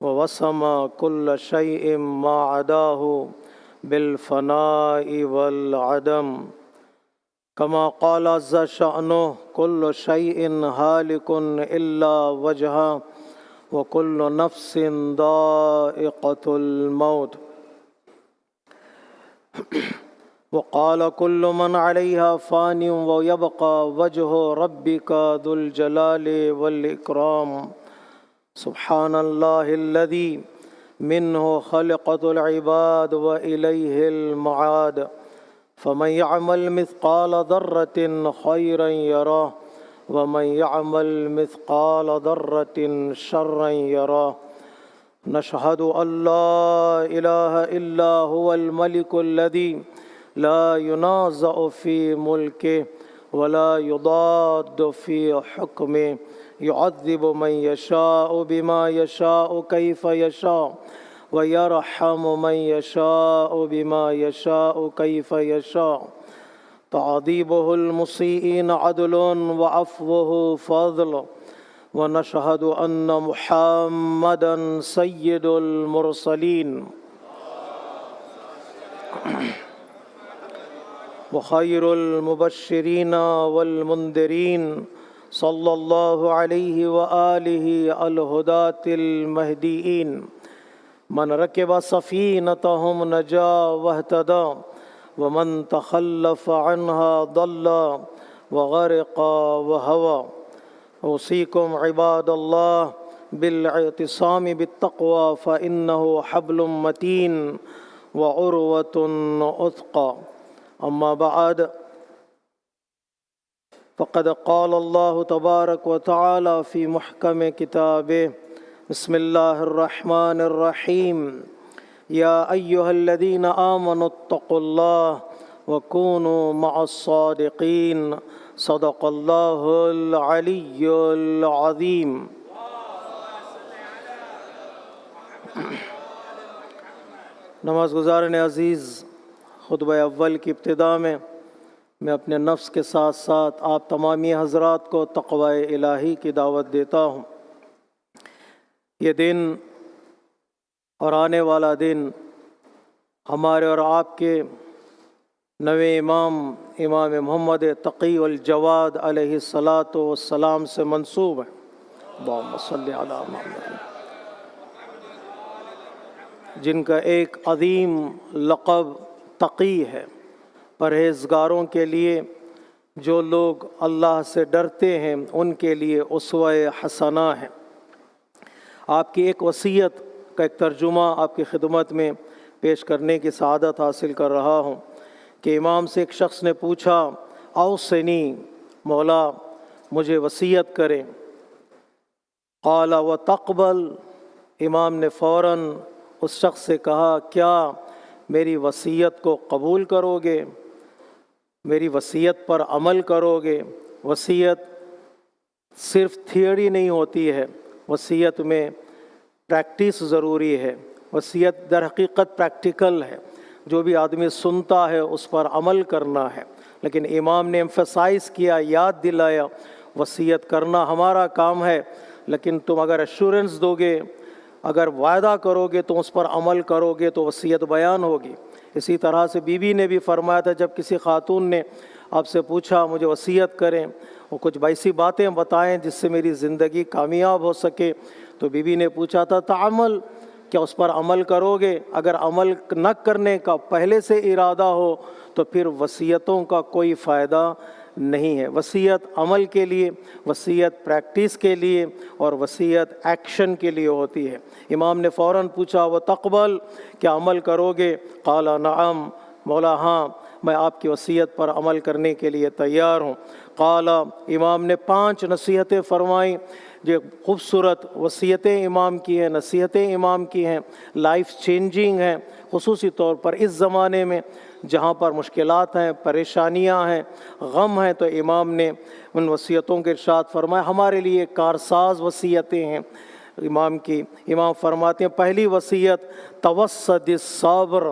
ووسم كل شيء ما عداه بالفناء والعدم، كما قال عز شأنه كل شيء هالك إلا وجهه وكل نفس ذائقة الموت، وقال كل من عليها فان ويبقى وجه ربك ذو الجلال والإكرام. سبحان الله الذي منه خلقت العباد وإليه المعاد، فمن يعمل مثقال ذرة خيرا يراه ومن يعمل مثقال ذرة شرا يراه. نشهد أن لا إله إلا هو الملك الذي لا ينازع في ملكه ولا يضاد في حكمه، يعذب من يشاء بما يشاء كيف يشاء ويرحم من يشاء بما يشاء كيف يشاء. تعذيبه المسيئين عدل وعفوه فضل، ونشهد أن محمدا سيد المرسلين وخير المبشرين والمنذرين، صلى الله عليه وآله الهداة المهديين. من ركب سفينتهم نجا واهتدى ومن تخلف عنها ضل وغرق وهوى. أوصيكم عباد الله بالاعتصام بالتقوى فإنه حبل متين وعروة أثقى. أما بعد، فقد قال الله تبارك وتعالى في محكم كتابه: بسم الله الرحمن الرحيم، يا أيها الذين آمنوا اتقوا الله وكونوا مع الصادقين. صدق الله العلي العظيم. نماز گزارن عزیز، خطبہ اول کی ابتدا میں اپنے نفس کے ساتھ ساتھ آپ تمامی حضرات کو تقوی الہی کی دعوت دیتا ہوں۔ یہ دن اور آنے والا دن ہمارے اور آپ کے نوے امام محمد تقی الجواد علیہ الصلاۃ والسلام سے منسوب ہے۔ اللہم صلی علی محمد، جن کا ایک عظیم لقب تقی ہے۔ پرہیزگاروں کے لیے، جو لوگ اللہ سے ڈرتے ہیں، ان کے لیے اسوہ حسنہ ہے۔ آپ کی ایک وصیت کا ایک ترجمہ آپ کی خدمت میں پیش کرنے کی سعادت حاصل کر رہا ہوں کہ امام سے ایک شخص نے پوچھا: اوصنی، مولا مجھے وصیت کریں۔ قال وتقبل، امام نے فوراً اس شخص سے کہا: کیا میری وصیت کو قبول کرو گے؟ میری وصیت پر عمل کرو گے؟ وصیت صرف تھیوری نہیں ہوتی ہے، وصیت میں پریکٹس ضروری ہے۔ وصیت در حقیقت پریکٹیکل ہے، جو بھی آدمی سنتا ہے اس پر عمل کرنا ہے۔ لیکن امام نے ایمفسائز کیا، یاد دلایا، وصیت کرنا ہمارا کام ہے، لیکن تم اگر ایشورنس دو گے، اگر وعدہ کرو گے تو اس پر عمل کرو گے تو وصیت بیان ہوگی۔ اسی طرح سے بی بی نے بھی فرمایا تھا، جب کسی خاتون نے آپ سے پوچھا مجھے وصیت کریں، وہ کچھ ایسی باتیں بتائیں جس سے میری زندگی کامیاب ہو سکے، تو بی بی نے پوچھا تھا تعمل، کیا اس پر عمل کرو گے؟ اگر عمل نہ کرنے کا پہلے سے ارادہ ہو تو پھر وصیتوں کا کوئی فائدہ نہیں ہے۔ وصیت عمل کے لیے، وصیت پریکٹس کے لیے، اور وصیت ایکشن کے لیے ہوتی ہے۔ امام نے فوراً پوچھا وتقبل، کیا عمل کرو گے؟ قال نعم، مولا ہاں، میں آپ کی وصیت پر عمل کرنے کے لیے تیار ہوں۔ قال، امام نے 5 نصیحتیں فرمائیں، جو خوبصورت وصیتیں امام کی ہیں، نصیحتیں امام کی ہیں، لائف چینجنگ ہیں، خصوصی طور پر اس زمانے میں جہاں پر مشکلات ہیں، پریشانیاں ہیں، غم ہیں، تو امام نے ان وصیتوں کے ارشاد فرمایا۔ ہمارے لیے کارساز وصیتیں ہیں امام کی۔ امام فرماتے ہیں پہلی وصیت توسط الصبر،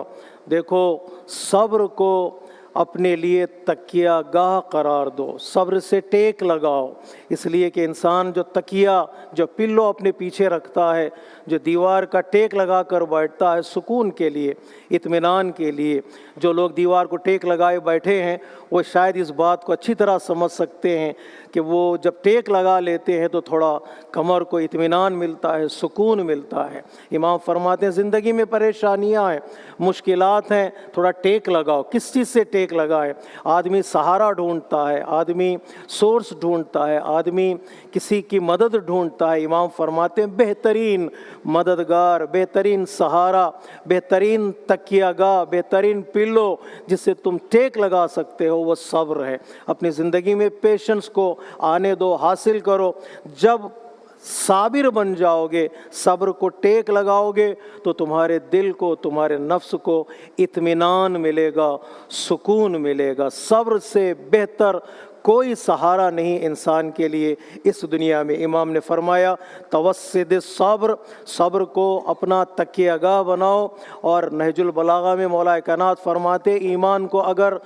دیکھو صبر کو اپنے لیے تکیہ گاہ قرار دو، صبر سے ٹیک لگاؤ، اس لیے کہ انسان جو تکیہ، جو پلو اپنے پیچھے رکھتا ہے، جو دیوار کا ٹیک لگا کر بیٹھتا ہے سکون کے لیے، اطمینان کے لیے، جو لوگ دیوار کو ٹیک لگائے بیٹھے ہیں وہ شاید اس بات کو اچھی طرح سمجھ سکتے ہیں کہ وہ جب ٹیک لگا لیتے ہیں تو تھوڑا کمر کو اطمینان ملتا ہے، سکون ملتا ہے۔ امام فرماتے ہیں زندگی میں پریشانیاں ہیں، مشکلات ہیں، تھوڑا ٹیک لگاؤ۔ کس چیز سے ٹیک لگائے؟ آدمی سہارا ڈھونڈتا ہے، آدمی سورس ڈھونڈتا ہے، آدمی کسی کی مدد ڈھونڈتا ہے۔ امام فرماتے ہیں بہترین مددگار، بہترین سہارا، بہترین تکیہ گاہ، بہترین پلو جس سے تم ٹیک لگا سکتے ہو وہ صبر ہے۔ اپنی زندگی میں پیشنس کو آنے دو، حاصل کرو۔ جب صابر بن جاؤ گے، صبر کو ٹیک لگاؤ گے تو تمہارے دل کو، تمہارے نفس کو اطمینان ملے گا، سکون ملے گا۔ صبر سے بہتر کوئی سہارا نہیں انسان کے لیے اس دنیا میں۔ امام نے فرمایا توسد صبر، صبر کو اپنا تکیہ گاہ بناؤ۔ اور نہج البلاغہ میں مولا کائنات فرماتے ایمان کو اگر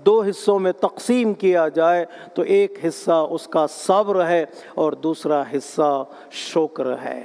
دو حصوں میں تقسیم کیا جائے تو ایک حصہ اس کا صبر ہے اور دوسرا حصہ شکر ہے۔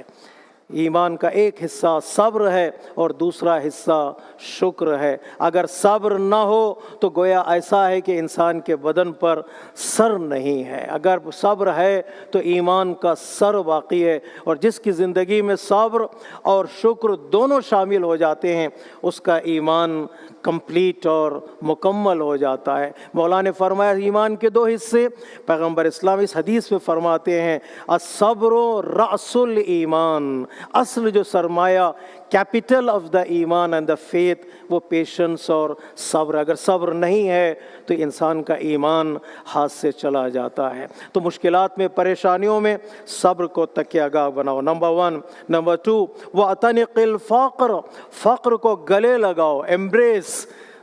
ایمان کا ایک حصہ صبر ہے اور دوسرا حصہ شکر ہے۔ اگر صبر نہ ہو تو گویا ایسا ہے کہ انسان کے بدن پر سر نہیں ہے، اگر صبر ہے تو ایمان کا سر باقی ہے۔ اور جس کی زندگی میں صبر اور شکر دونوں شامل ہو جاتے ہیں اس کا ایمان کمپلیٹ اور مکمل ہو جاتا ہے۔ مولا نے فرمایا ایمان کے دو حصے، پیغمبر اسلام اس حدیث میں فرماتے ہیں الصبر رأس الایمان، اصل جو سرمایہ، کیپٹل آف دا ایمان اینڈ دا فیتھ وہ پیشنس اور صبر۔ اگر صبر نہیں ہے تو انسان کا ایمان ہاتھ سے چلا جاتا ہے۔ تو مشکلات میں، پریشانیوں میں صبر کو تکیہ گاہ بناؤ، نمبر 1۔ نمبر 2 وَأَتَنِقِ الْفَقْرَ، فقر کو گلے لگاؤ، embrace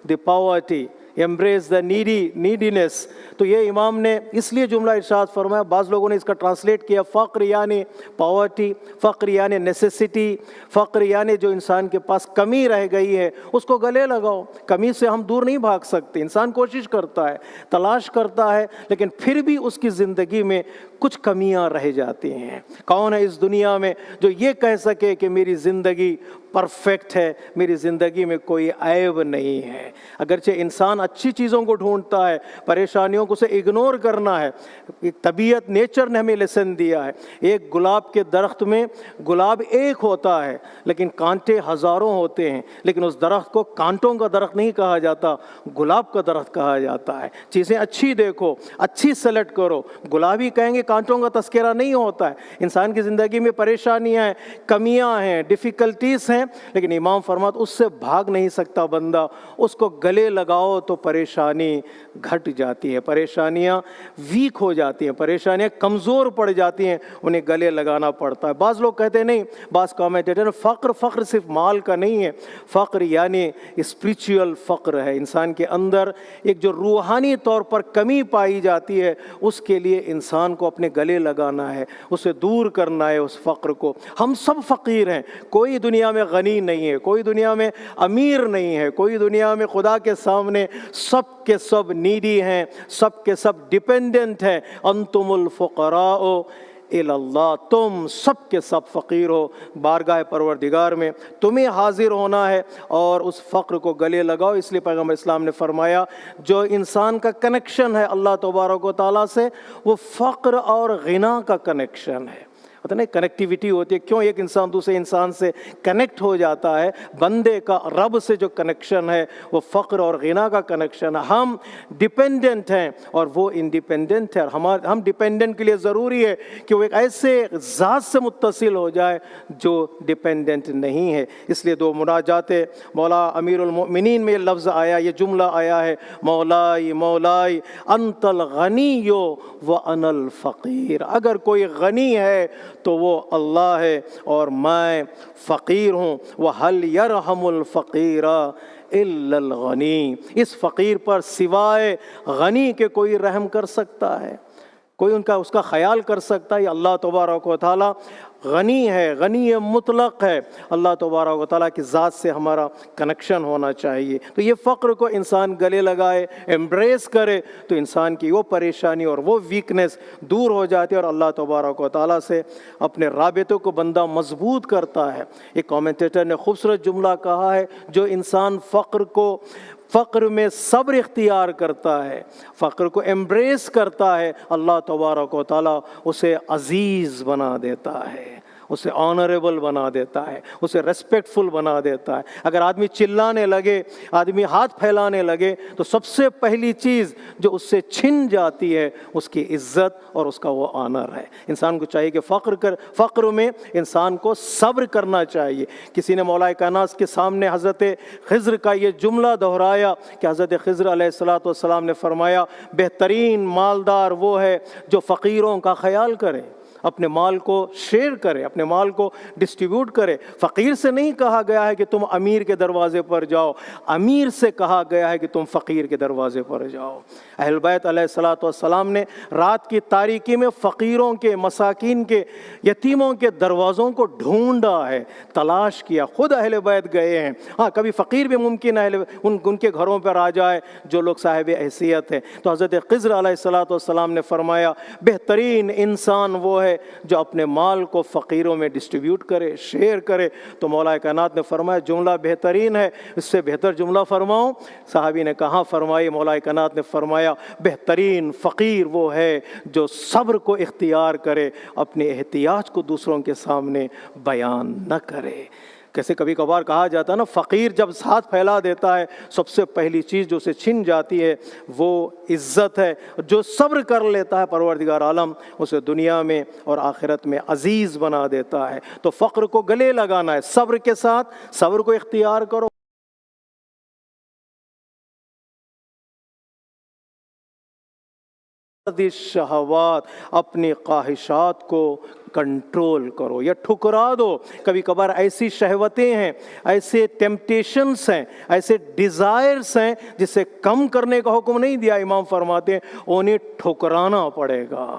the poverty، embrace the neediness۔ تو یہ امام نے اس لیے جملہ ارشاد فرمایا، بعض لوگوں نے اس کا ٹرانسلیٹ کیا فقر یعنی پاورٹی، فقر یعنی نیسیسٹی، فقر یعنی جو انسان کے پاس کمی رہ گئی ہے اس کو گلے لگاؤ۔ کمی سے ہم دور نہیں بھاگ سکتے، انسان کوشش کرتا ہے، تلاش کرتا ہے، لیکن پھر بھی اس کی زندگی میں کچھ کمیاں رہ جاتی ہیں۔ کون ہے اس دنیا میں جو یہ کہہ سکے کہ میری زندگی پرفیکٹ ہے، میری زندگی میں کوئی عیب نہیں ہے؟ اگرچہ انسان اچھی چیزوں کو ڈھونڈتا ہے، پریشانیوں کو اسے اگنور کرنا ہے۔ طبیعت، نیچر نے ہمیں لیسن دیا ہے۔ ایک گلاب کے درخت میں گلاب ایک ہوتا ہے لیکن کانٹے ہزاروں ہوتے ہیں، لیکن اس درخت کو کانٹوں کا درخت نہیں کہا جاتا، گلاب کا درخت کہا جاتا ہے۔ چیزیں اچھی دیکھو، اچھی سلیکٹ کرو۔ گلابی کہیں گے کانٹوں کا تذکرہ نہیں ہوتا ہے۔ انسان کی زندگی میں پریشانیاں ہیں، کمیاں ہیں، ڈیفیکلٹیز ہیں، لیکن امام فرماتے اس سے بھاگ نہیں سکتا بندہ، اس کو گلے لگاؤ تو پریشانی گھٹ جاتی ہے، پریشانیاں ویک ہو جاتی ہیں، پریشانیاں کمزور پڑ جاتی ہیں، انہیں گلے لگانا پڑتا ہے۔ بعض لوگ کہتے ہیں نہیں، بعض کامنٹیٹر فقر صرف مال کا نہیں ہے، فقر یعنی اسپریچول فقر ہے، انسان کے اندر ایک جو روحانی طور پر کمی پائی جاتی ہے اس کے لیے انسان کو اپنے گلے لگانا ہے، اسے دور کرنا ہے اس فقر کو۔ ہم سب فقیر ہیں، کوئی دنیا میں غنی نہیں ہے، کوئی دنیا میں امیر نہیں ہے، کوئی دنیا میں خدا کے سامنے سب کے سب نیڈی ہیں، سب کے سب ڈیپینڈنٹ ہیں۔ انتم الفقراء الی اللہ، تم سب کے سب فقیر ہو بارگاہ پروردگار میں، تمہیں حاضر ہونا ہے اور اس فقر کو گلے لگاؤ۔ اس لیے پیغمبر اسلام نے فرمایا جو انسان کا کنیکشن ہے اللہ تبارک و تعالیٰ سے وہ فقر اور غنا کا کنیکشن ہے۔ پتہ نہیں کنیکٹیویٹی ہوتی ہے، کیوں ایک انسان دوسرے انسان سے کنیکٹ ہو جاتا ہے۔ بندے کا رب سے جو کنیکشن ہے وہ فقر اور غنا کا کنیکشن ہے۔ ہم ڈیپینڈنٹ ہیں اور وہ انڈیپینڈنٹ ہے، اور ہم ڈیپینڈنٹ کے لیے ضروری ہے کہ وہ ایک ایسے ذات سے متصل ہو جائے جو ڈیپینڈنٹ نہیں ہے۔ اس لیے دو مناجات مولا امیر المؤمنین میں یہ لفظ آیا، یہ جملہ آیا ہے مولائی مولائی انت الغنی وانا الفقیر۔ اگر کوئی غنی ہے تو وہ اللہ ہے اور میں فقیر ہوں۔ وَهَلْ يَرْحَمُ الْفَقِيرَ إِلَّا الْغَنِي، اس فقیر پر سوائے غنی کے کوئی رحم کر سکتا ہے؟ کوئی اس کا خیال کر سکتا ہے؟ اللہ تبارک و تعالیٰ غنی ہے، غنی مطلق ہے، اللہ تبارک و تعالیٰ کی ذات سے ہمارا کنیکشن ہونا چاہیے۔ تو یہ فقر کو انسان گلے لگائے، ایمبریس کرے، تو انسان کی وہ پریشانی اور وہ ویکنس دور ہو جاتی ہے اور اللہ تبارک و تعالیٰ سے اپنے رابطے کو بندہ مضبوط کرتا ہے۔ ایک کامنٹیٹر نے خوبصورت جملہ کہا ہے، جو انسان فقر میں صبر اختیار کرتا ہے، فقر کو ایمبریس کرتا ہے، اللہ تبارک و تعالیٰ اسے عزیز بنا دیتا ہے، اسے آنریبل بنا دیتا ہے، اسے ریسپیکٹفل بنا دیتا ہے۔ اگر آدمی چلانے لگے، آدمی ہاتھ پھیلانے لگے، تو سب سے پہلی چیز جو اس سے چھن جاتی ہے اس کی عزت اور اس کا وہ آنر ہے۔ انسان کو چاہیے کہ فقر میں انسان کو صبر کرنا چاہیے۔ کسی نے مولا کائنات کے سامنے حضرت خضر کا یہ جملہ دہرایا کہ حضرت خضر علیہ السلام نے فرمایا، بہترین مالدار وہ ہے جو فقیروں کا خیال کرے، اپنے مال کو شیئر کرے، اپنے مال کو ڈسٹریبیوٹ کرے۔ فقیر سے نہیں کہا گیا ہے کہ تم امیر کے دروازے پر جاؤ، امیر سے کہا گیا ہے کہ تم فقیر کے دروازے پر جاؤ۔ اہل بیت علیہ السلام نے رات کی تاریکی میں فقیروں کے، مساکین کے، یتیموں کے دروازوں کو ڈھونڈا ہے، تلاش کیا، خود اہل بیت گئے ہیں۔ ہاں، کبھی فقیر بھی ممکن ہے ان کے گھروں پر آ جائے جو لوگ صاحب حیثیت ہیں۔ تو حضرت خضر علیہ السلام نے فرمایا، بہترین انسان وہ ہے جو اپنے مال کو فقیروں میں ڈسٹریبیوٹ کرے، شیئر کرے۔ تو مولا کائنات نے فرمایا، جملہ بہترین ہے، اس سے بہتر جملہ فرماؤں؟ صحابی نے کہاں فرمائی؟ مولا کائنات نے فرمایا، بہترین فقیر وہ ہے جو صبر کو اختیار کرے، اپنے احتیاج کو دوسروں کے سامنے بیان نہ کرے۔ کیسے کبھی کبھار کہا جاتا ہے نا، فقیر جب ہاتھ پھیلا دیتا ہے سب سے پہلی چیز جو اسے چھن جاتی ہے وہ عزت ہے۔ جو صبر کر لیتا ہے پروردگار عالم اسے دنیا میں اور آخرت میں عزیز بنا دیتا ہے۔ تو فقر کو گلے لگانا ہے، صبر کے ساتھ، صبر کو اختیار کرو۔ شہوات، اپنی خواہشات کو کنٹرول کرو یا ٹھکرا دو۔ کبھی کبھار ایسی شہوتیں ہیں، ایسے ٹیمپٹیشنز ہیں، ایسے ڈیزائرز ہیں جسے کم کرنے کا حکم نہیں دیا۔ امام فرماتے ہیں انہیں ٹھکرانا پڑے گا،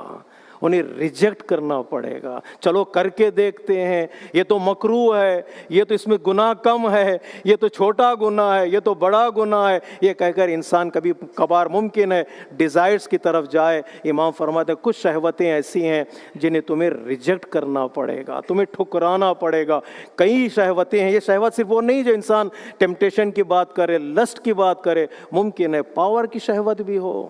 انہیں ریجیکٹ کرنا پڑے گا۔ چلو کر کے دیکھتے ہیں، یہ تو مکروہ ہے، یہ تو اس میں گناہ کم ہے، یہ تو چھوٹا گناہ ہے، یہ تو بڑا گناہ ہے، یہ کہہ کر انسان کبھی کبھار ممکن ہے ڈیزائرز کی طرف جائے۔ امام فرماتے ہیں کچھ شہوتیں ایسی ہیں جنہیں تمہیں ریجیکٹ کرنا پڑے گا، تمہیں ٹھکرانا پڑے گا۔ کئی شہوتیں ہیں، یہ شہوت صرف وہ نہیں جو انسان ٹیمپٹیشن کی بات کرے، لسٹ کی بات کرے، ممکن ہے پاور کی شہوت بھی ہو،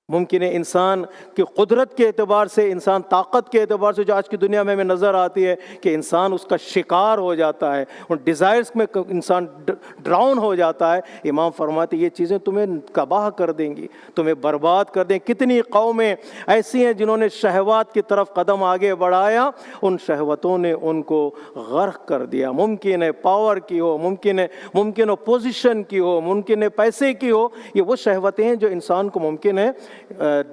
ممکن ہے انسان کی قدرت کے اعتبار سے، انسان طاقت کے اعتبار سے جو آج کی دنیا میں ہمیں نظر آتی ہے کہ انسان اس کا شکار ہو جاتا ہے، ان ڈیزائرز میں انسان ڈراؤن ہو جاتا ہے۔ امام فرماتے ہیں یہ چیزیں تمہیں تباہ کر دیں گی، تمہیں برباد کر دیں۔ کتنی قومیں ایسی ہیں جنہوں نے شہوات کی طرف قدم آگے بڑھایا، ان شہوتوں نے ان کو غرق کر دیا۔ ممکن ہے پاور کی ہو، ممکن ہو پوزیشن کی ہو، ممکن ہے پیسے کی ہو۔ یہ وہ شہوتیں ہیں جو انسان کو ممکن ہے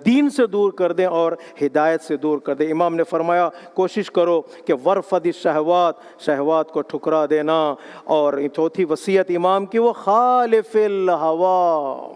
دین سے دور کر دیں اور ہدایت سے دور کر دیں۔ امام نے فرمایا کوشش کرو کہ ورفد الشہوات، شہوات کو ٹھکرا دینا۔ اور چوتھی وصیت امام کی، وہ خالف الہوا،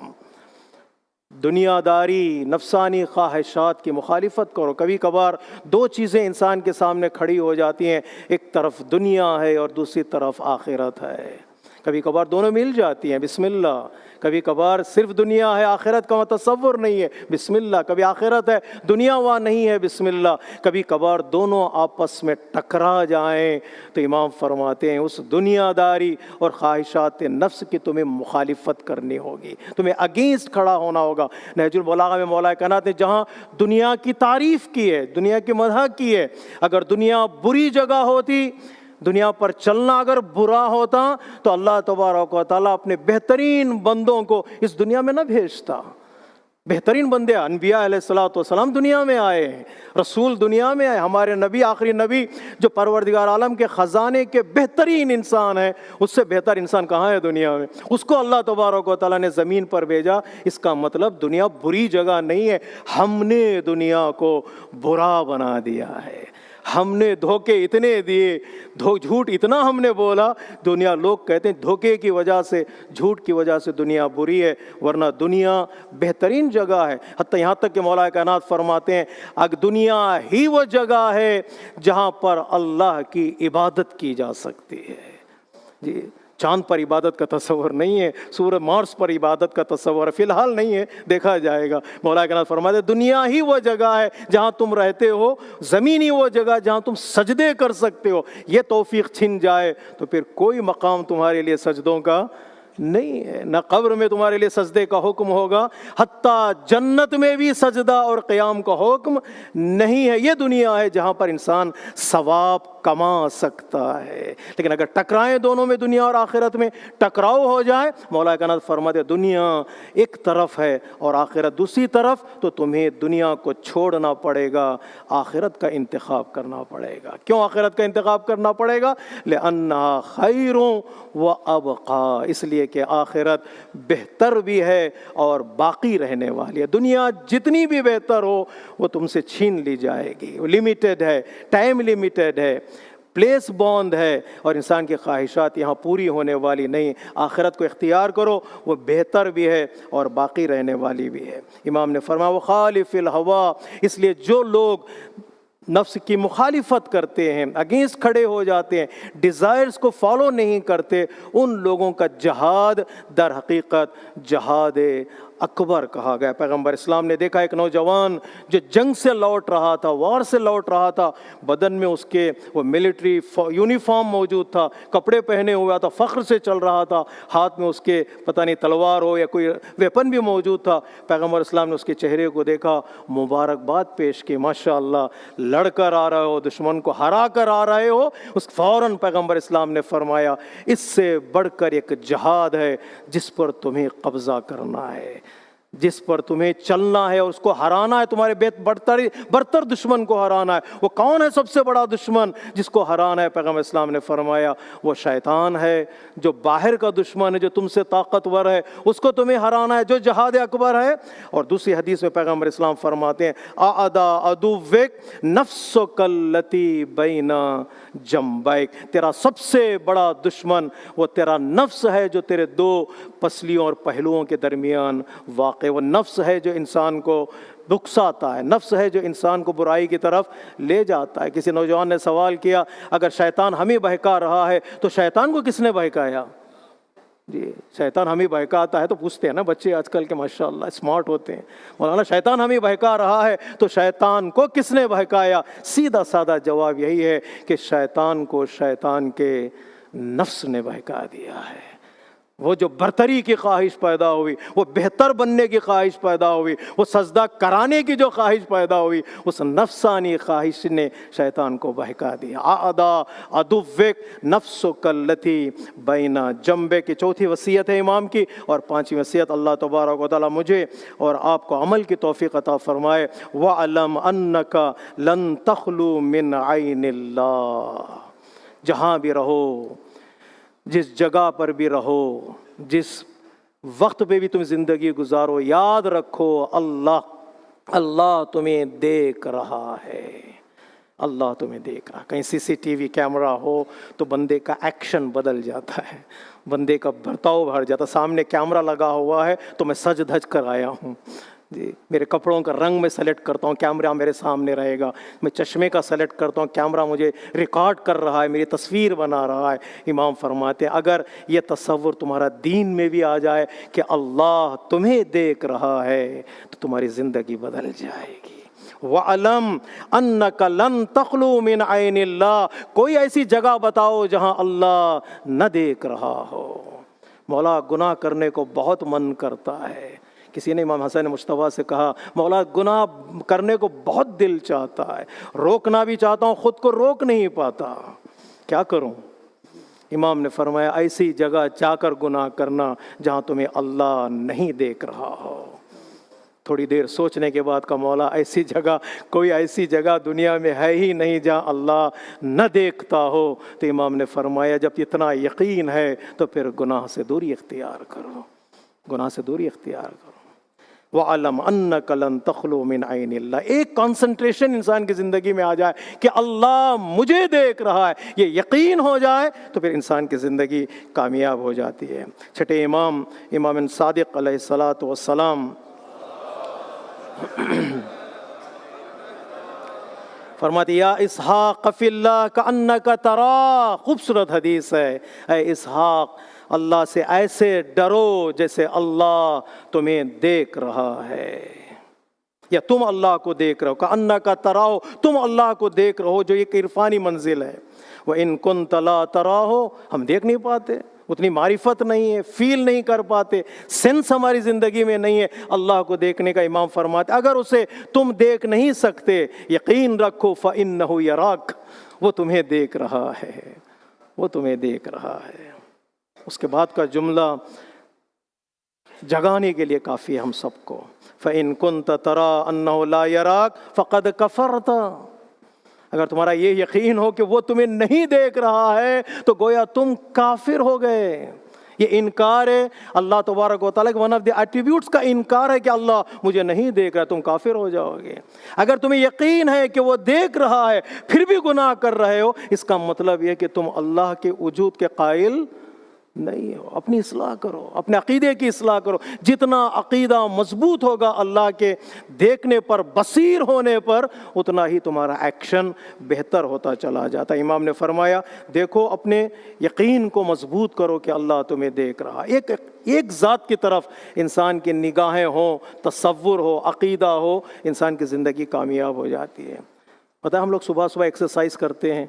دنیا داری، نفسانی خواہشات کی مخالفت کرو۔ کبھی کبھار دو چیزیں انسان کے سامنے کھڑی ہو جاتی ہیں، ایک طرف دنیا ہے اور دوسری طرف آخرت ہے۔ کبھی کبھار دونوں مل جاتی ہیں، بسم اللہ۔ کبھی کبھار صرف دنیا ہے، آخرت کا تصور نہیں ہے، بسم اللہ۔ کبھی آخرت ہے، دنیا وہاں نہیں ہے، بسم اللہ۔ کبھی کبھار دونوں آپس میں ٹکرا جائیں تو امام فرماتے ہیں اس دنیا داری اور خواہشات نفس کی تمہیں مخالفت کرنی ہوگی، تمہیں اگینسٹ کھڑا ہونا ہوگا۔ نہج البلاغہ میں مولا کائنات نے جہاں دنیا کی تعریف کی ہے، دنیا کی مدح کی ہے، اگر دنیا بری جگہ ہوتی، دنیا پر چلنا اگر برا ہوتا تو اللہ تبارک و تعالیٰ اپنے بہترین بندوں کو اس دنیا میں نہ بھیجتا۔ بہترین بندے انبیاء علیہ السلام دنیا میں آئے ہیں، رسول دنیا میں آئے، ہمارے نبی، آخری نبی جو پروردگار عالم کے خزانے کے بہترین انسان ہیں، اس سے بہتر انسان کہاں ہے دنیا میں؟ اس کو اللہ تبارک و تعالیٰ نے زمین پر بھیجا۔ اس کا مطلب دنیا بری جگہ نہیں ہے، ہم نے دنیا کو برا بنا دیا ہے، ہم نے دھوکے اتنے دیے، جھوٹ اتنا ہم نے بولا، دنیا لوگ کہتے ہیں دھوکے کی وجہ سے، جھوٹ کی وجہ سے دنیا بری ہے، ورنہ دنیا بہترین جگہ ہے۔ حتیٰ یہاں تک کہ مولا کائنات فرماتے ہیں اگر دنیا ہی وہ جگہ ہے جہاں پر اللہ کی عبادت کی جا سکتی ہے۔ جی چاند پر عبادت کا تصور نہیں ہے، سورج مارس پر عبادت کا تصور فی الحال نہیں ہے، دیکھا جائے گا۔ مولا کائنات فرماتے ہیں دنیا ہی وہ جگہ ہے جہاں تم رہتے ہو، زمین ہی وہ جگہ جہاں تم سجدے کر سکتے ہو۔ یہ توفیق چھن جائے تو پھر کوئی مقام تمہارے لیے سجدوں کا نہیں ہے، نہ قبر میں تمہارے لیے سجدے کا حکم ہوگا، حتیٰ جنت میں بھی سجدہ اور قیام کا حکم نہیں ہے۔ یہ دنیا ہے جہاں پر انسان ثواب کما سکتا ہے، لیکن اگر ٹکرائیں دونوں میں، دنیا اور آخرت میں ٹکراؤ ہو جائے، مولا کائنات فرماتے دنیا ایک طرف ہے اور آخرت دوسری طرف، تو تمہیں دنیا کو چھوڑنا پڑے گا، آخرت کا انتخاب کرنا پڑے گا۔ کیوں آخرت کا انتخاب کرنا پڑے گا؟ لِأَنَّهَا خَيْرٌ وَأَبْقَىٰ، اس لیے کہ آخرت بہتر بھی ہے اور باقی رہنے والی ہے۔ دنیا جتنی بھی بہتر ہو وہ تم سے چھین لی جائے گی، وہ لمیٹڈ ہے، ٹائم لمیٹڈ ہے، پلیس بوند ہے، اور انسان کی خواہشات یہاں پوری ہونے والی نہیں۔ آخرت کو اختیار کرو، وہ بہتر بھی ہے اور باقی رہنے والی بھی ہے۔ امام نے فرمایا وَخَالِفِ الْهَوَىٰ، اس لیے جو لوگ نفس کی مخالفت کرتے ہیں، اگینسٹ کھڑے ہو جاتے ہیں، ڈیزائرز کو فالو نہیں کرتے، ان لوگوں کا جہاد در حقیقت جہاد اکبر کہا گیا۔ پیغمبر اسلام نے دیکھا ایک نوجوان جو جنگ سے لوٹ رہا تھا، وار سے لوٹ رہا تھا، بدن میں اس کے وہ ملٹری یونیفارم موجود تھا، کپڑے پہنے ہوا تھا، فخر سے چل رہا تھا، ہاتھ میں اس کے پتہ نہیں تلوار ہو یا کوئی ویپن بھی موجود تھا۔ پیغمبر اسلام نے اس کے چہرے کو دیکھا، مبارکباد پیش کی، ماشاءاللہ لڑ کر آ رہے ہو، دشمن کو ہرا کر آ رہے ہو۔ اس فوراً پیغمبر اسلام نے فرمایا اس سے بڑھ کر ایک جہاد ہے جس پر تمہیں قبضہ کرنا ہے، جس پر تمہیں چلنا ہے اور اس کو ہرانا ہے، تمہارے برتر دشمن کو ہرانا ہے۔ وہ کون ہے سب سے بڑا دشمن جس کو ہرانا ہے؟ پیغمبر اسلام نے فرمایا وہ شیطان ہے، جو باہر کا دشمن ہے، جو تم سے طاقتور ہے، اس کو تمہیں ہرانا ہے، جو جہاد اکبر ہے۔ اور دوسری حدیث میں پیغمبر اسلام فرماتے ہیں اعدا عدوک نفسک التی بین جنبیک، تیرا سب سے بڑا دشمن وہ تیرا نفس ہے جو تیرے دو پسلیوں اور پہلوؤں کے درمیان واقع۔ وہ نفس ہے جو انسان کو دکساتا ہے، نفس ہے جو انسان کو برائی کی طرف لے جاتا ہے۔ کسی نوجوان نے سوال کیا اگر شیطان ہمیں بہکا رہا ہے تو شیطان کو کس نے بہکایا؟ جی شیطان ہمیں بہکاتا ہے تو پوچھتے ہیں نا بچے آج کل کے ماشاءاللہ اسمارٹ ہوتے ہیں، مولانا شیطان ہمیں بہکا رہا ہے تو شیطان کو کس نے بہکایا؟ سیدھا سادہ جواب یہی ہے کہ شیطان کو شیطان کے نفس نے بہکا دیا ہے۔ وہ جو برتری کی خواہش پیدا ہوئی، وہ بہتر بننے کی خواہش پیدا ہوئی، وہ سجدہ کرانے کی جو خواہش پیدا ہوئی، اس نفسانی خواہش نے شیطان کو بہکا دیا۔ اعدا عدوک نفسک التی بین جنبک کی چوتھی وصیت ہے امام کی، اور پانچویں وصیت اللہ تبارک و تعالیٰ مجھے اور آپ کو عمل کی توفیق عطا فرمائے۔ وَعْلَمْ أَنَّكَ لَن تَخْلُو مِنْ عَيْنِ اللَّهِ، جہاں بھی رہو، جس جگہ پر بھی رہو، جس وقت پہ بھی تم زندگی گزارو، یاد رکھو اللہ تمہیں دیکھ رہا ہے، اللہ تمہیں دیکھ رہا ہے۔ کہیں سی سی ٹی وی کیمرہ ہو تو بندے کا ایکشن بدل جاتا ہے، بندے کا برتاؤ بڑھ جاتا ہے۔ سامنے کیمرہ لگا ہوا ہے تو میں سج دھج کر آیا ہوں، جی میرے کپڑوں کا رنگ میں سلیکٹ کرتا ہوں، کیمرہ میرے سامنے رہے گا، میں چشمے کا سلیکٹ کرتا ہوں، کیمرہ مجھے ریکارڈ کر رہا ہے، میری تصویر بنا رہا ہے۔ امام فرماتے ہیں اگر یہ تصور تمہارا دین میں بھی آ جائے کہ اللہ تمہیں دیکھ رہا ہے تو تمہاری زندگی بدل جائے گی۔ وَعْلَمْ أَنَّكَ لَن تَخْلُو مِنْ عَيْنِ اللَّهِ، کوئی ایسی جگہ بتاؤ جہاں اللہ نہ دیکھ رہا ہو۔ مولا گناہ کرنے کو بہت من کرتا ہے۔ کسی نے امام حسن مجتبیٰ سے کہا مولا گناہ کرنے کو بہت دل چاہتا ہے، روکنا بھی چاہتا ہوں، خود کو روک نہیں پاتا، کیا کروں؟ امام نے فرمایا ایسی جگہ جا کر گناہ کرنا جہاں تمہیں اللہ نہیں دیکھ رہا ہو۔ تھوڑی دیر سوچنے کے بعد کا مولا ایسی جگہ، کوئی ایسی جگہ دنیا میں ہے ہی نہیں جہاں اللہ نہ دیکھتا ہو۔ تو امام نے فرمایا جب اتنا یقین ہے تو پھر گناہ سے دوری اختیار کرو، گناہ سے دوری اختیار کرو۔ وَعَلَمْ أَنَّكَ لَن تَخْلُو مِنْ عَيْنِ اللَّهِ۔ ایک کانسنٹریشن انسان کی زندگی میں آ جائے کہ اللہ مجھے دیکھ رہا ہے، یہ یقین ہو جائے تو پھر انسان کی زندگی کامیاب ہو جاتی ہے۔ چھٹے امام صادق علیہ الصلاۃ والسلام فرماتے یا اسحاق فی اللہ کأنک ترا، خوبصورت حدیث ہے، اے اسحاق اللہ سے ایسے ڈرو جیسے اللہ تمہیں دیکھ رہا ہے، یا تم اللہ کو دیکھ رہو، کأنک تراہ، تم اللہ کو دیکھ رہو، جو ایک عرفانی منزل ہے۔ وَإِن كُنْتَ لَا تَرَاهُ، ہم دیکھ نہیں پاتے، اتنی معرفت نہیں ہے، فیل نہیں کر پاتے، سینس ہماری زندگی میں نہیں ہے اللہ کو دیکھنے کا۔ امام فرماتے اگر اسے تم دیکھ نہیں سکتے، یقین رکھو فَإِنَّهُ يَرَاكَ، وہ تمہیں دیکھ رہا ہے، وہ تمہیں دیکھ رہا ہے۔ اس کے بعد کا جملہ جگانے کے لیے کافی ہے ہم سب کو، فَإِن كُنْتَ تَرَىٰ أَنَّهُ لَا يَرَاكَ فَقَدْ كَفَرْتَ، اگر تمہارا یہ یقین ہو کہ وہ تمہیں نہیں دیکھ رہا ہے تو گویا تم کافر ہو گئے۔ یہ انکار ہے اللہ تبارک و تعالیٰ کے ون آف دی ایٹریبیوٹس کا انکار ہے کہ اللہ مجھے نہیں دیکھ رہا، تم کافر ہو جاؤ گے۔ اگر تمہیں یقین ہے کہ وہ دیکھ رہا ہے پھر بھی گناہ کر رہے ہو، اس کا مطلب یہ کہ تم اللہ کے وجود کے قائل نہیں ہو۔ اپنی اصلاح کرو، اپنے عقیدے کی اصلاح کرو۔ جتنا عقیدہ مضبوط ہوگا اللہ کے دیکھنے پر، بصیر ہونے پر، اتنا ہی تمہارا ایکشن بہتر ہوتا چلا جاتا ہے۔ امام نے فرمایا دیکھو اپنے یقین کو مضبوط کرو کہ اللہ تمہیں دیکھ رہا۔ ایک ذات کی طرف انسان کی نگاہیں ہوں، تصور ہو، عقیدہ ہو، انسان کی زندگی کامیاب ہو جاتی ہے۔ پتہ ہے ہم لوگ صبح ایکسرسائز کرتے ہیں،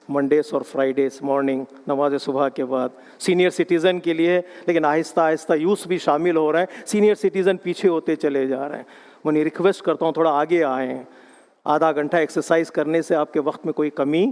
منڈیز اور فرائیڈیز مارننگ نماز صبح کے بعد، سینئر سٹیزن کے لیے، لیکن آہستہ آہستہ یوث بھی شامل ہو رہے ہیں، سینئر سٹیزن پیچھے ہوتے چلے جا رہے ہیں۔ میں انہیں ریکویسٹ کرتا ہوں تھوڑا آگے آئیں، آدھا گھنٹہ ایکسرسائز کرنے سے آپ کے وقت میں کوئی کمی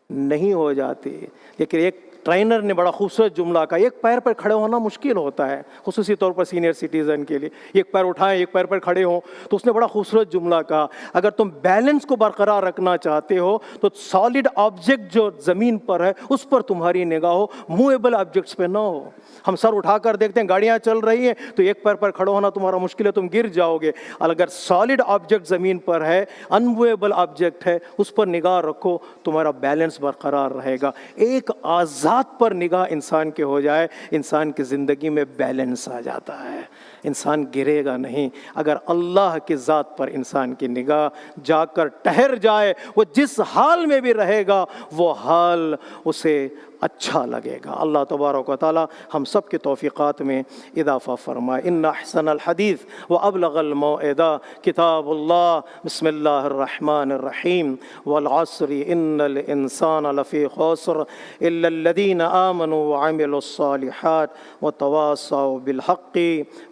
نہیں ہو جاتی۔ لیکن ایک ٹرینر نے بڑا خوبصورت جملہ کہا، ایک پیر پر کھڑے ہونا مشکل ہوتا ہے، خصوصی طور پر سینئر سٹیزن کے لیے، ایک پیر اٹھائیں ایک پیر پر کھڑے ہوں۔ تو اس نے بڑا خوبصورت جملہ کہا، اگر تم بیلنس کو برقرار رکھنا چاہتے ہو تو سالڈ آبجیکٹ جو زمین پر ہے اس پر تمہاری نگاہ ہو، موویبل آبجیکٹس پہ نہ ہو۔ ہم سر اٹھا کر دیکھتے ہیں گاڑیاں چل رہی ہیں تو ایک پیر پر کھڑا ہونا تمہارا مشکل ہے، تم گر جاؤ گے۔ اگر سالڈ آبجیکٹ زمین پر ہے، انموویبل آبجیکٹ ہے، اس پر نگاہ رکھو، تمہارا بیلنس برقرار رہے گا۔ ایک ذات پر نگاہ انسان کے ہو جائے، انسان کی زندگی میں بیلنس آ جاتا ہے، انسان گرے گا نہیں۔ اگر اللہ کی ذات پر انسان کی نگاہ جا کر ٹھہر جائے، وہ جس حال میں بھی رہے گا وہ حال اسے اچھا لگے گا۔ اللہ تبارک و تعالی ہم سب کے توفیقات میں اضافہ فرمائے۔ ان احسن الحدیث وابلغ الموعظہ کتاب اللہ، بسم اللہ الرحمن الرحیم، والعصر ان الانسان لفی خسر الا الذین آمنوا وعملوا الصالحات وتواصوا بالحق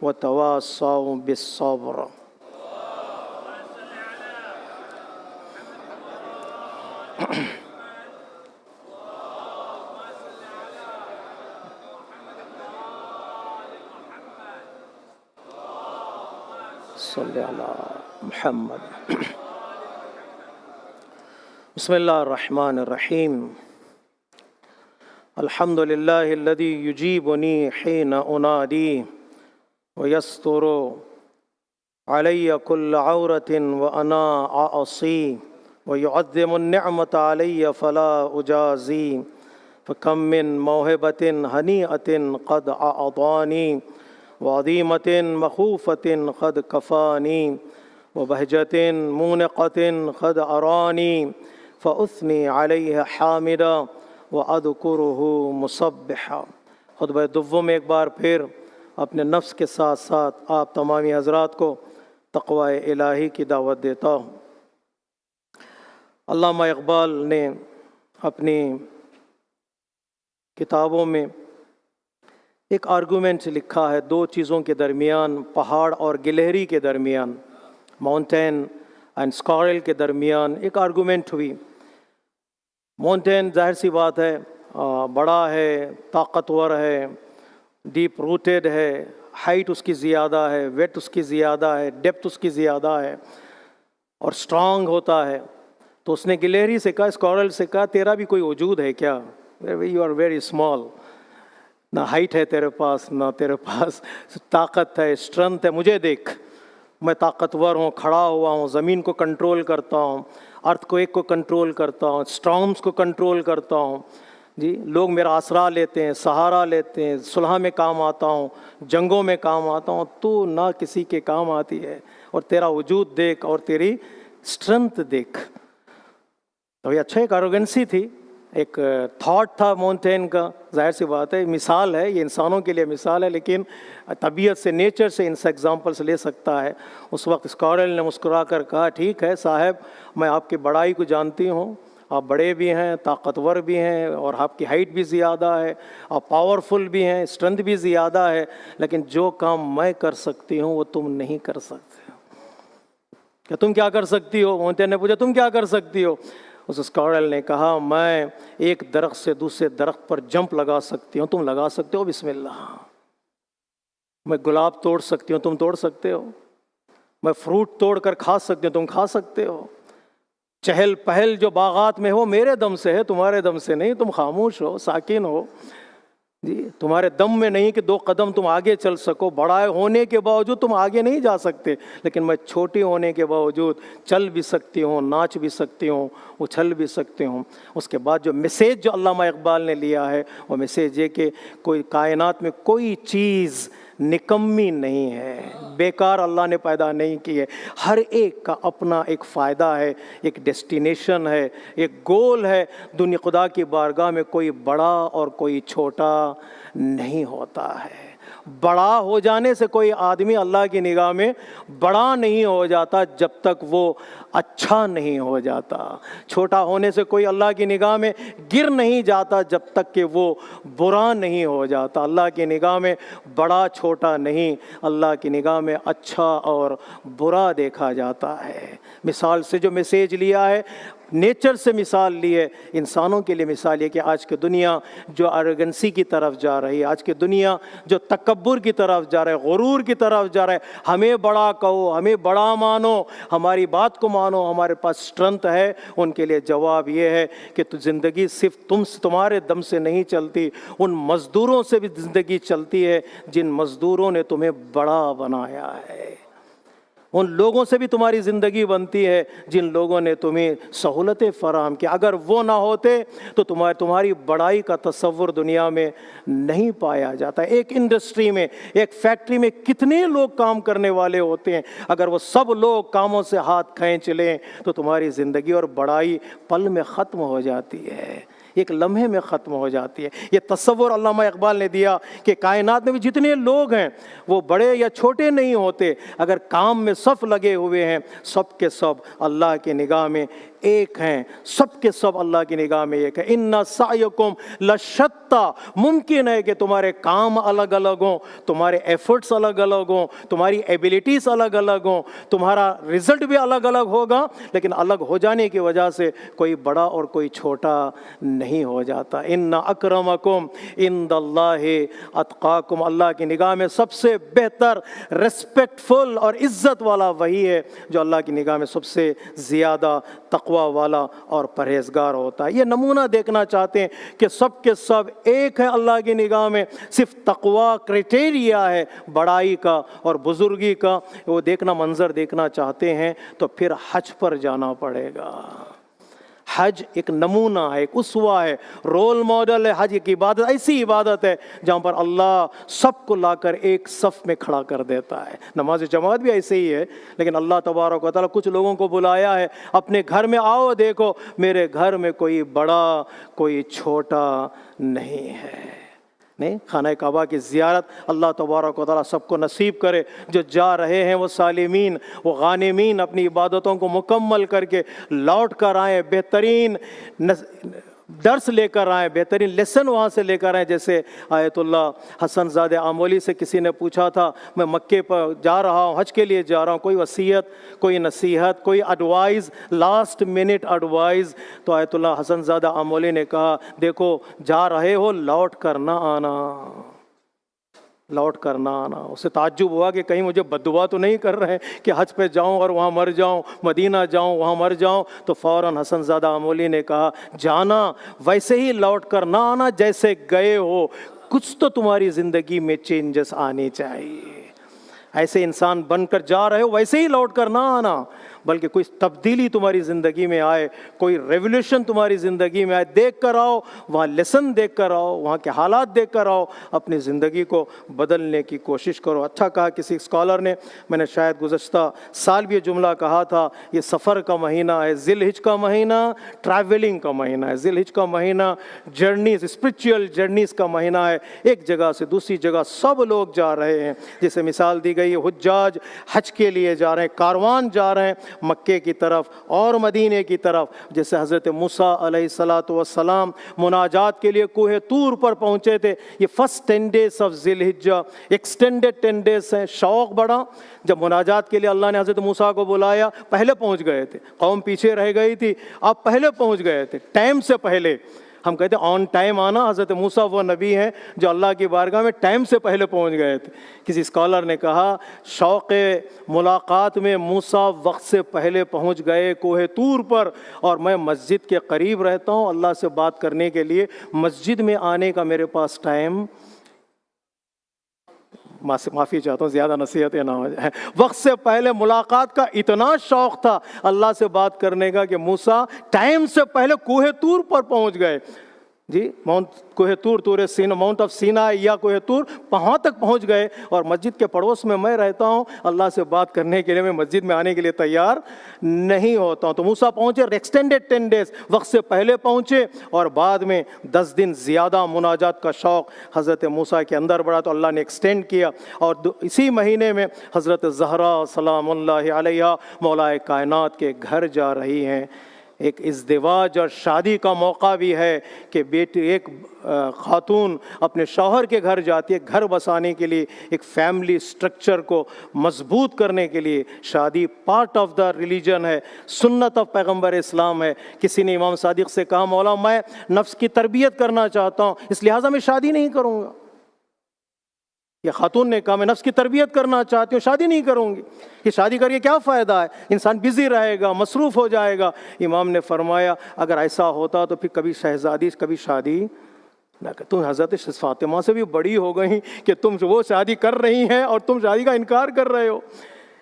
وتواصوا بالصبر۔ صلی اللہ محمد۔ بسم اللہ الرحمن الرحیم۔ الحمد للہ الذی یجیبنی حین انادی ویستر علی کل عورۃ وانا اعصی ویعظم النعمۃ علی فلا اجازی فکم من موہبۃ ہنیئۃ قد اعطانی وعظیمۃ مخوفۃ قد کفانی وبہجۃ مونقۃ قد ارانی فاثنی علیہ حامدا وَأَذْكُرُهُ مُسَبِّحًا۔ خطبہ دوم میں ایک بار پھر اپنے نفس کے ساتھ ساتھ آپ تمامی حضرات کو تقوی الہی کی دعوت دیتا ہوں۔ علامہ اقبال نے اپنی کتابوں میں ایک آرگومنٹ لکھا ہے، دو چیزوں کے درمیان، پہاڑ اور گلہری کے درمیان، ماؤنٹین اینڈ اسکارل کے درمیان ایک آرگومنٹ ہوئی۔ ماؤنٹین ظاہر سی بات ہے بڑا ہے، طاقتور ہے، ڈیپ روٹیڈ ہے، ہائٹ اس کی زیادہ ہے، ویٹ اس کی زیادہ ہے، ڈیپتھ اس کی زیادہ ہے اور سٹرانگ ہوتا ہے۔ تو اس نے گلیری سے کہا، اسکورل سے کہا، تیرا بھی کوئی وجود ہے کیا؟ یو آر ویری اسمال، نہ ہائٹ ہے تیرے پاس، نہ تیرے پاس طاقت ہے، اسٹرنتھ ہے، مجھے دیکھ۔ میں طاقتور ہوں، کھڑا ہوا ہوں، زمین کو کنٹرول کرتا ہوں، ارتھ کویک کو کنٹرول کرتا ہوں، اسٹارمز کو کنٹرول کرتا ہوں، جی لوگ میرا آسرا لیتے ہیں، سہارا لیتے ہیں، صلح میں کام آتا ہوں، جنگوں میں کام آتا ہوں، تو نہ کسی کے کام آتی ہے، اور تیرا وجود دیکھ اور تیری اسٹرنتھ دیکھ۔ تو یہ اچھا ایک ایروگنسی تھی، ایک تھاٹ تھا مونٹین کا، ظاہر سی بات ہے مثال ہے، یہ انسانوں کے لیے مثال ہے، لیکن طبیعت سے، نیچر سے ان سے ایگزامپلس لے سکتا ہے۔ اس وقت اسکارل نے مسکرا کر کہا، ٹھیک ہے صاحب، میں آپ کی بڑائی کو جانتی ہوں، آپ بڑے بھی ہیں، طاقتور بھی ہیں، اور آپ کی ہائٹ بھی زیادہ ہے، آپ پاورفل بھی ہیں، اسٹرنتھ بھی زیادہ ہے، لیکن جو کام میں کر سکتی ہوں وہ تم نہیں کر سکتے۔ کہ تم کیا کر سکتی ہو؟ مونٹین نے پوچھا تم کیا کر سکتی ہو؟ اس اسکارل نے کہا، میں ایک درخت سے دوسرے درخت پر جمپ لگا سکتی ہوں، تم لگا سکتے ہو؟ بسم اللہ۔ میں گلاب توڑ سکتی ہوں، تم توڑ سکتے ہو؟ میں فروٹ توڑ کر کھا سکتی ہوں، تم کھا سکتے ہو؟ چہل پہل جو باغات میں ہو میرے دم سے ہے، تمہارے دم سے نہیں، تم خاموش ہو، ساکن ہو، جی تمہارے دم میں نہیں کہ 2 قدم تم آگے چل سکو، بڑا ہونے کے باوجود تم آگے نہیں جا سکتے، لیکن میں چھوٹی ہونے کے باوجود چل بھی سکتی ہوں، ناچ بھی سکتی ہوں، اچھل بھی سکتی ہوں۔ اس کے بعد جو میسیج جو علامہ اقبال نے لیا ہے وہ میسیج یہ کہ کوئی کائنات میں کوئی چیز نکمی نہیں ہے، بیکار اللہ نے پیدا نہیں کی ہے، ہر ایک کا اپنا ایک فائدہ ہے، ایک ڈیسٹینیشن ہے، ایک گول ہے۔ دنیا خدا کی بارگاہ میں کوئی بڑا اور کوئی چھوٹا نہیں ہوتا ہے۔ بڑا ہو جانے سے کوئی آدمی اللہ کی نگاہ میں بڑا نہیں ہو جاتا جب تک وہ اچھا نہیں ہو جاتا، چھوٹا ہونے سے کوئی اللہ کی نگاہ میں گر نہیں جاتا جب تک کہ وہ برا نہیں ہو جاتا۔ اللہ کی نگاہ میں بڑا چھوٹا نہیں، اللہ کی نگاہ میں اچھا اور برا دیکھا جاتا ہے۔ مثال سے جو میسیج لیا ہے، نیچر سے مثال لی ہے، انسانوں کے لیے مثال یہ کہ آج کی دنیا جو ایروگنسی کی طرف جا رہی ہے، آج کی دنیا جو تکبر کی طرف جا رہا ہے، غرور کی طرف جا رہا ہے، ہمیں بڑا کہو، ہمیں بڑا مانو، ہماری بات کو مانو، ہمارے پاس اسٹرنتھ ہے، ان کے لیے جواب یہ ہے کہ تو زندگی صرف تمہارے دم سے نہیں چلتی، ان مزدوروں سے بھی زندگی چلتی ہے جن مزدوروں نے تمہیں بڑا بنایا ہے، ان لوگوں سے بھی تمہاری زندگی بنتی ہے جن لوگوں نے تمہیں سہولتیں فراہم کی۔ اگر وہ نہ ہوتے تو تمہاری بڑائی کا تصور دنیا میں نہیں پایا جاتا۔ ایک انڈسٹری میں، ایک فیکٹری میں کتنے لوگ کام کرنے والے ہوتے ہیں، اگر وہ سب لوگ کاموں سے ہاتھ کھینچ لیں تو تمہاری زندگی اور بڑائی پل میں ختم ہو جاتی ہے، ایک لمحے میں ختم ہو جاتی ہے۔ یہ تصور علامہ اقبال نے دیا کہ کائنات میں بھی جتنے لوگ ہیں وہ بڑے یا چھوٹے نہیں ہوتے، اگر کام میں سب لگے ہوئے ہیں، سب کے سب اللہ کی نگاہ میں ایک ہیں، سب کے سب اللہ کی نگاہ میں ایک ہے۔ ان سعیکم لشتی، ممکن ہے کہ تمہارے کام الگ الگ ہوں، تمہارے ایفرٹس الگ الگ ہوں، تمہاری ایبیلٹیز الگ الگ ہوں، تمہارا رزلٹ بھی الگ الگ ہوگا، لیکن الگ ہو جانے کی وجہ سے کوئی بڑا اور کوئی چھوٹا نہیں ہو جاتا۔ ان اکرمکم عند اللہ اتقاکم، اللہ کی نگاہ میں سب سے بہتر، ریسپیکٹفل اور عزت والا وہی ہے جو اللہ کی نگاہ میں سب سے زیادہ تقوی والا اور پرہیزگار ہوتا ہے۔ یہ نمونہ دیکھنا چاہتے ہیں کہ سب کے سب ایک ہیں اللہ کی نگاہ میں، صرف تقوی کرائٹیریا ہے بڑائی کا اور بزرگی کا، وہ دیکھنا، منظر دیکھنا چاہتے ہیں تو پھر حج پر جانا پڑے گا۔ حج ایک نمونہ ہے، ایک اسوہ ہے، رول ماڈل ہے۔ حج ایک عبادت، ایسی عبادت ہے جہاں پر اللہ سب کو لا کر ایک صف میں کھڑا کر دیتا ہے۔ نماز جماعت بھی ایسے ہی ہے، لیکن اللہ تبارک و تعالیٰ کچھ لوگوں کو بلایا ہے اپنے گھر میں، آؤ دیکھو میرے گھر میں کوئی بڑا کوئی چھوٹا نہیں ہے۔ نہیں، خانہ کعبہ کی زیارت اللہ تبارک و تعالیٰ سب کو نصیب کرے، جو جا رہے ہیں وہ سالمین، وہ غانمین، اپنی عبادتوں کو مکمل کر کے لوٹ کر آئیں، بہترین درس لے کر آئیں، بہترین لیسن وہاں سے لے کر آئیں۔ جیسے آیت اللہ حسن زادہ آمولی سے کسی نے پوچھا تھا، میں مکے پر جا رہا ہوں، حج کے لیے جا رہا ہوں، کوئی وصیت، کوئی نصیحت، کوئی ایڈوائز، لاسٹ منٹ ایڈوائز؟ تو آیت اللہ حسن زادہ آمولی نے کہا، دیکھو جا رہے ہو، لوٹ کر نہ آنا، لوٹ کر نہ آنا۔ اسے تعجب ہوا کہ کہیں مجھے بددعا تو نہیں کر رہے کہ حج پہ جاؤں اور وہاں مر جاؤں، مدینہ جاؤں وہاں مر جاؤں؟ تو فوراً حسن زادہ آمولی نے کہا، جانا ویسے ہی لوٹ کر نہ آنا جیسے گئے ہو، کچھ تو تمہاری زندگی میں چینجز آنے چاہیے۔ ایسے انسان بن کر جا رہے ہو ویسے ہی لوٹ کر نہ آنا، بلکہ کوئی تبدیلی تمہاری زندگی میں آئے، کوئی ریولیوشن تمہاری زندگی میں آئے، دیکھ کر آؤ، وہاں لیسن دیکھ کر آؤ، وہاں کے حالات دیکھ کر آؤ، اپنی زندگی کو بدلنے کی کوشش کرو۔ اچھا کہا کسی اسکالر نے، میں نے شاید گزشتہ سال بھی یہ جملہ کہا تھا، یہ سفر کا مہینہ ہے، ذی الحجہ کا مہینہ ٹریولنگ کا مہینہ ہے، ذی الحجہ کا مہینہ جرنیز، اسپرچول جرنیز کا مہینہ ہے۔ ایک جگہ سے دوسری جگہ سب لوگ جا رہے ہیں، جسے مثال دی گئی، حجاج حج کے لیے جا رہے ہیں، کاروان جا رہے ہیں مکے کی طرف اور مدینے کی طرف۔ جیسے حضرت موسیٰ علیہ السلام مناجات کے لیے کوہ طور پر پہنچے تھے، یہ فرسٹ 10 days آف ذی الحجہ، ایکسٹینڈڈ 10 days ہیں، شوق بڑا۔ جب مناجات کے لیے اللہ نے حضرت موسیٰ کو بلایا، پہلے پہنچ گئے تھے، قوم پیچھے رہ گئی تھی، آپ پہلے پہنچ گئے تھے، ٹائم سے پہلے۔ ہم کہتے ہیں آن ٹائم آنا، حضرت موسیٰ وہ نبی ہیں جو اللہ کی بارگاہ میں ٹائم سے پہلے پہنچ گئے تھے۔ کسی اسکالر نے کہا شوق ملاقات میں موسیٰ وقت سے پہلے پہنچ گئے کوہ طور پر، اور میں مسجد کے قریب رہتا ہوں، اللہ سے بات کرنے کے لیے مسجد میں آنے کا میرے پاس ٹائم، معافی چاہتا ہوں زیادہ نصیحتیں نہ ہو جائیں، وقت سے پہلے ملاقات کا اتنا شوق تھا اللہ سے بات کرنے کا کہ موسیٰ ٹائم سے پہلے کوہ طور پر پہنچ گئے۔ جی ماؤنٹ کوہ طور، طور سینا، ماؤنٹ آف سینا یا کوہ طور، وہاں تک پہنچ گئے، اور مسجد کے پڑوس میں رہتا ہوں، اللہ سے بات کرنے کے لیے میں مسجد میں آنے کے لیے تیار نہیں ہوتا ہوں۔ تو موسیٰ پہنچے ایکسٹینڈڈ 10 days، وقت سے پہلے پہنچے، اور بعد میں 10 دن زیادہ مناجات کا شوق حضرت موسیٰ کے اندر بڑھا تو اللہ نے ایکسٹینڈ کیا، اور اسی مہینے میں حضرت زہرا سلام اللہ علیہا مولا کائنات کے گھر جا رہی ہیں۔ ایک ازدواج اور شادی کا موقع بھی ہے کہ بیٹی، ایک خاتون اپنے شوہر کے گھر جاتی ہے گھر بسانے کے لیے، ایک فیملی سٹرکچر کو مضبوط کرنے کے لیے۔ شادی پارٹ آف دا ریلیجن ہے، سنت آف پیغمبر اسلام ہے۔ کسی نے امام صادق سے کہا مولا میں نفس کی تربیت کرنا چاہتا ہوں، اس لہٰذا میں شادی نہیں کروں گا۔ یہ خاتون نے کہا میں نفس کی تربیت کرنا چاہتی ہوں، شادی نہیں کروں گی، یہ شادی کر کے کیا فائدہ ہے، انسان بزی رہے گا، مصروف ہو جائے گا۔ امام نے فرمایا اگر ایسا ہوتا تو پھر کبھی شہزادی کبھی شادی نہ کر، تم حضرت فاطمہ سے بھی بڑی ہو گئی کہ تم وہ شادی کر رہی ہیں اور تم شادی کا انکار کر رہے ہو۔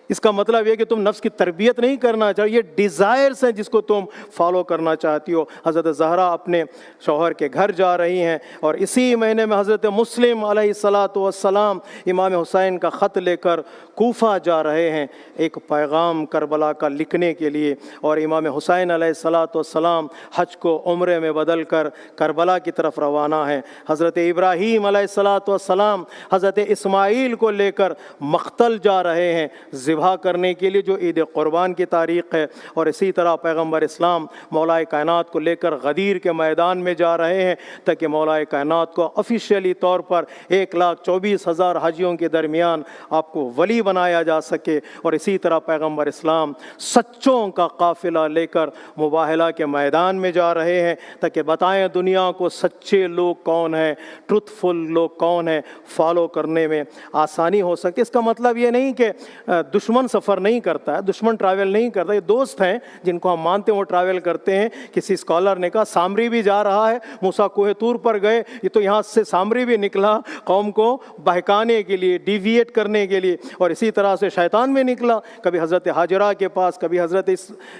اس کا مطلب یہ کہ تم نفس کی تربیت نہیں کرنا چاہو، یہ ڈیزائرز ہیں جس کو تم فالو کرنا چاہتی ہو۔ حضرت زہرا اپنے شوہر کے گھر جا رہی ہیں، اور اسی مہینے میں حضرت مسلم علیہ السلام امام حسین کا خط لے کر کوفہ جا رہے ہیں ایک پیغام کربلا کا لکھنے کے لیے، اور امام حسین علیہ السلام حج کو عمرے میں بدل کر کربلا کی طرف روانہ ہیں۔ حضرت ابراہیم علیہ السلام حضرت اسماعیل کو لے کر مقتل جا رہے ہیں ذبح کرنے کے لیے، جو عید قربان کی تاریخ ہے، اور اسی طرح پیغمبر اسلام مولا کائنات کو لے کر غدیر کے میدان میں جا رہے ہیں تاکہ مولا کائنات کو آفیشیلی طور پر 1,24,000 حاجیوں کے درمیان آپ کو ولی بنایا جا سکے۔ اور اسی طرح پیغمبر اسلام سچوں کا قافلہ لے کر مباہلہ کے میدان میں جا رہے ہیں تاکہ بتائیں دنیا کو سچے لوگ کون ہیں، ٹروتھ فل لوگ کون ہیں، فالو کرنے میں آسانی ہو سکتی۔ اس کا مطلب یہ نہیں کہ دشمن سفر نہیں کرتا ہے، دشمن ٹریول نہیں کرتا، یہ دوست ہیں جن کو ہم مانتے ہیں وہ ٹریول کرتے ہیں۔ کسی اسکالر نے کہا سامری بھی جا رہا ہے، موسیٰ کوہ طور پر گئے، یہ تو یہاں سے سامری بھی نکلا قوم کو بہکانے کے لیے، ڈیویٹ کرنے کے لیے، اور اسی طرح سے شیطان بھی نکلا، کبھی حضرت ہاجرہ کے پاس، کبھی حضرت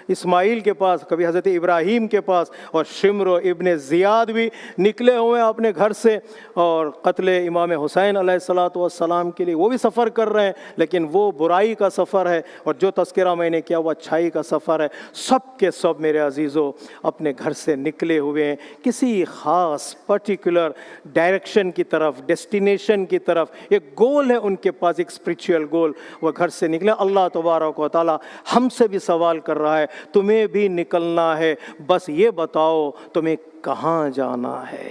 اسماعیل کے پاس، کبھی حضرت ابراہیم کے پاس، اور شمر و ابن زیاد بھی نکلے ہوئے اپنے گھر سے، اور قتل امام حسین علیہ السلام کے لیے وہ بھی سفر کر رہے ہیں، لیکن وہ برائی کا سفر ہے، اور جو تذکرہ میں نے کیا وہ اچھائی کا سفر ہے۔ سب کے سب میرے عزیزو اپنے گھر سے نکلے ہوئے ہیں کسی خاص پرٹیکولر ڈائریکشن کی طرف، ڈیسٹینیشن کی طرف، ایک گول ہے ان کے پاس، ایک اسپریچول گول، وہ گھر سے نکلے۔ اللہ تبارک و تعالی ہم سے بھی سوال کر رہا ہے، تمہیں بھی نکلنا ہے، بس یہ بتاؤ تمہیں کہاں جانا ہے،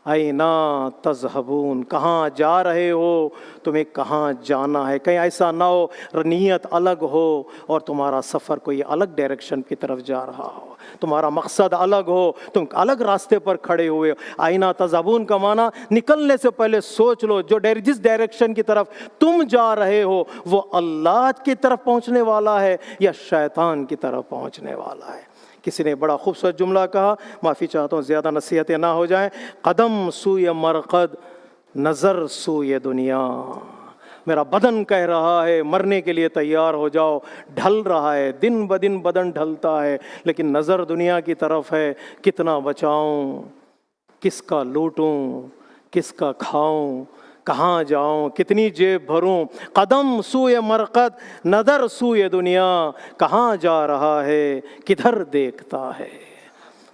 اینا تذہبون، کہاں جا رہے ہو، تمہیں کہاں جانا ہے۔ کہیں ایسا نہ ہو نیت الگ ہو اور تمہارا سفر کوئی الگ ڈائریکشن کی طرف جا رہا ہو، تمہارا مقصد الگ ہو، تم الگ راستے پر کھڑے ہوئے ہو۔ اینا تذہبون کا معنی نکلنے سے پہلے سوچ لو جس ڈائریکشن کی طرف تم جا رہے ہو وہ اللہ کی طرف پہنچنے والا ہے یا شیطان کی طرف پہنچنے والا ہے۔ کسی نے بڑا خوبصورت جملہ کہا، معافی چاہتا ہوں زیادہ نصیحتیں نہ ہو جائیں، قدم سوئے مرقد، نظر سوئے دنیا، میرا بدن کہہ رہا ہے مرنے کے لیے تیار ہو جاؤ، ڈھل رہا ہے، دن بدن بدن ڈھلتا ہے، لیکن نظر دنیا کی طرف ہے، کتنا بچاؤں، کس کا لوٹوں، کس کا کھاؤں، کہاں جاؤں، کتنی جیب بھروں، قدم سوئے مرقد نظر سوئے دنیا، کہاں جا رہا ہے کدھر دیکھتا ہے،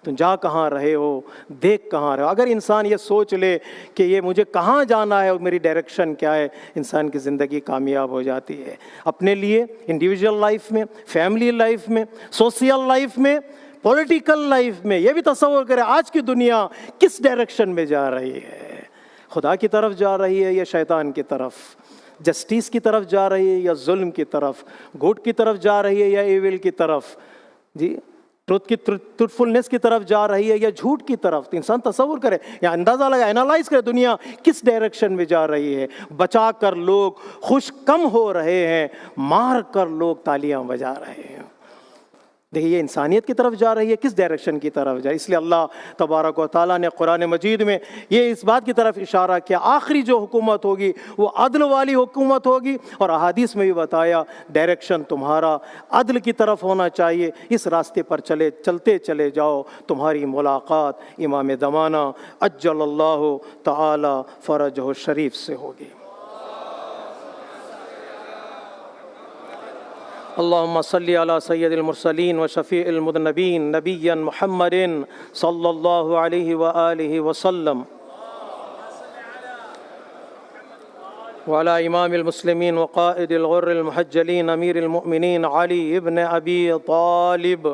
تم جا کہاں رہے ہو، دیکھ کہاں رہے ہو۔ اگر انسان یہ سوچ لے کہ یہ مجھے کہاں جانا ہے اور میری ڈائریکشن کیا ہے، انسان کی زندگی کامیاب ہو جاتی ہے، اپنے لیے انڈیویجول لائف میں، فیملی لائف میں، سوشل لائف میں، پولیٹیکل لائف میں۔ یہ بھی تصور کرے آج کی دنیا کس ڈائریکشن میں جا رہی ہے، خدا کی طرف جا رہی ہے یا شیطان کی طرف، جسٹس کی طرف جا رہی ہے یا ظلم کی طرف، گڈ کی طرف جا رہی ہے یا ایول کی طرف، جی ٹروتھفلنس کی طرف جا رہی ہے یا جھوٹ کی طرف۔ تو انسان تصور کرے یا اندازہ لگا، اینالائز کرے دنیا کس ڈائریکشن میں جا رہی ہے۔ بچا کر لوگ خوش کم ہو رہے ہیں، مار کر لوگ تالیاں بجا رہے ہیں۔ دیکھیے یہ انسانیت کی طرف جا رہی ہے، کس ڈائریکشن کی طرف جائے۔ اس لیے اللہ تبارک و تعالیٰ نے قرآن مجید میں یہ اس بات کی طرف اشارہ کیا، آخری جو حکومت ہوگی وہ عدل والی حکومت ہوگی، اور احادیث میں بھی بتایا ڈائریکشن تمہارا عدل کی طرف ہونا چاہیے، اس راستے پر چلتے چلے جاؤ، تمہاری ملاقات امام زمانہ عجل اللہ تعالی فرجہ شریف سے ہوگی۔ اللہم صلی علی سید المرسلین و شفیع المذنبین نبیا محمد صلی اللہ علیہ وآلہ وسلم وعلی امام المسلمین وقائد الغر المحجلین امیر المؤمنین علی ابن ابی طالب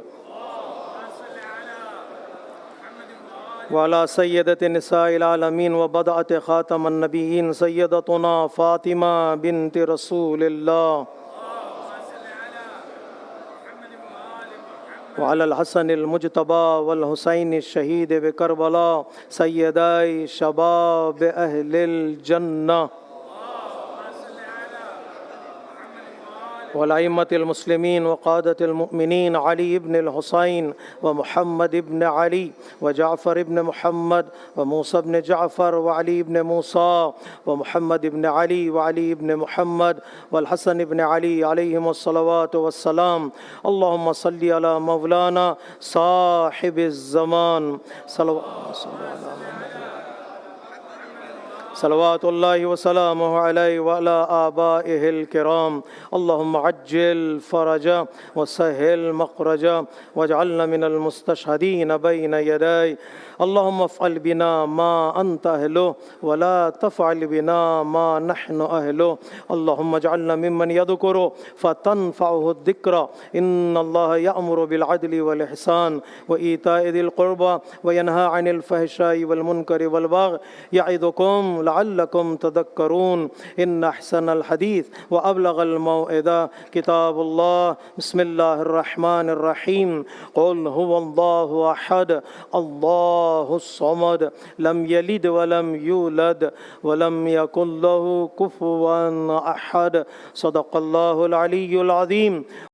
وعلی سیدۃ نساء العالمین وبدعۃ خاتم النبیین سیدتنا فاطمہ بنت رسول اللہ وعلى الحسن المجتبى والحسين الشهيد بكربلاء سيداي شباب أهل الجنة والأئمة المسلمين وقادة المؤمنين علي بن الحسين ومحمد بن علي وجعفر بن محمد وموسى بن جعفر وعلي بن موسى ومحمد بن علي وعلي بن محمد والحسن بن علي عليهم الصلوات والسلام اللهم صل على مولانا صاحب الزمان صلوات اللہ وسلامہ علیہ وعلی آبائہ الکرام اللہم عجل فرجہ وسہل مخرجہ واجعلنا من المستشہدین بین یدی اللہم افعل بنا ما انت اہلہ ولا تفعل بنا ما نحن اہلہ اللہم اجعلنا ممن یذکر فتنفعہ الذکر ان اللہ یأمر بالعدل والإحسان وإیتاء ذی القربى وینہا عن الفحشاء والمنکر والبغی یعظکم لعلکم تذکرون ان احسن الحدیث وابلغ الموعظہ کتاب اللہ بسم اللہ الرحمن الرحیم قل هو اللہ احد اللہ الصمد لم یلد ولم یولد ولم یکن له کفوا احد صدق اللہ العلی العظیم۔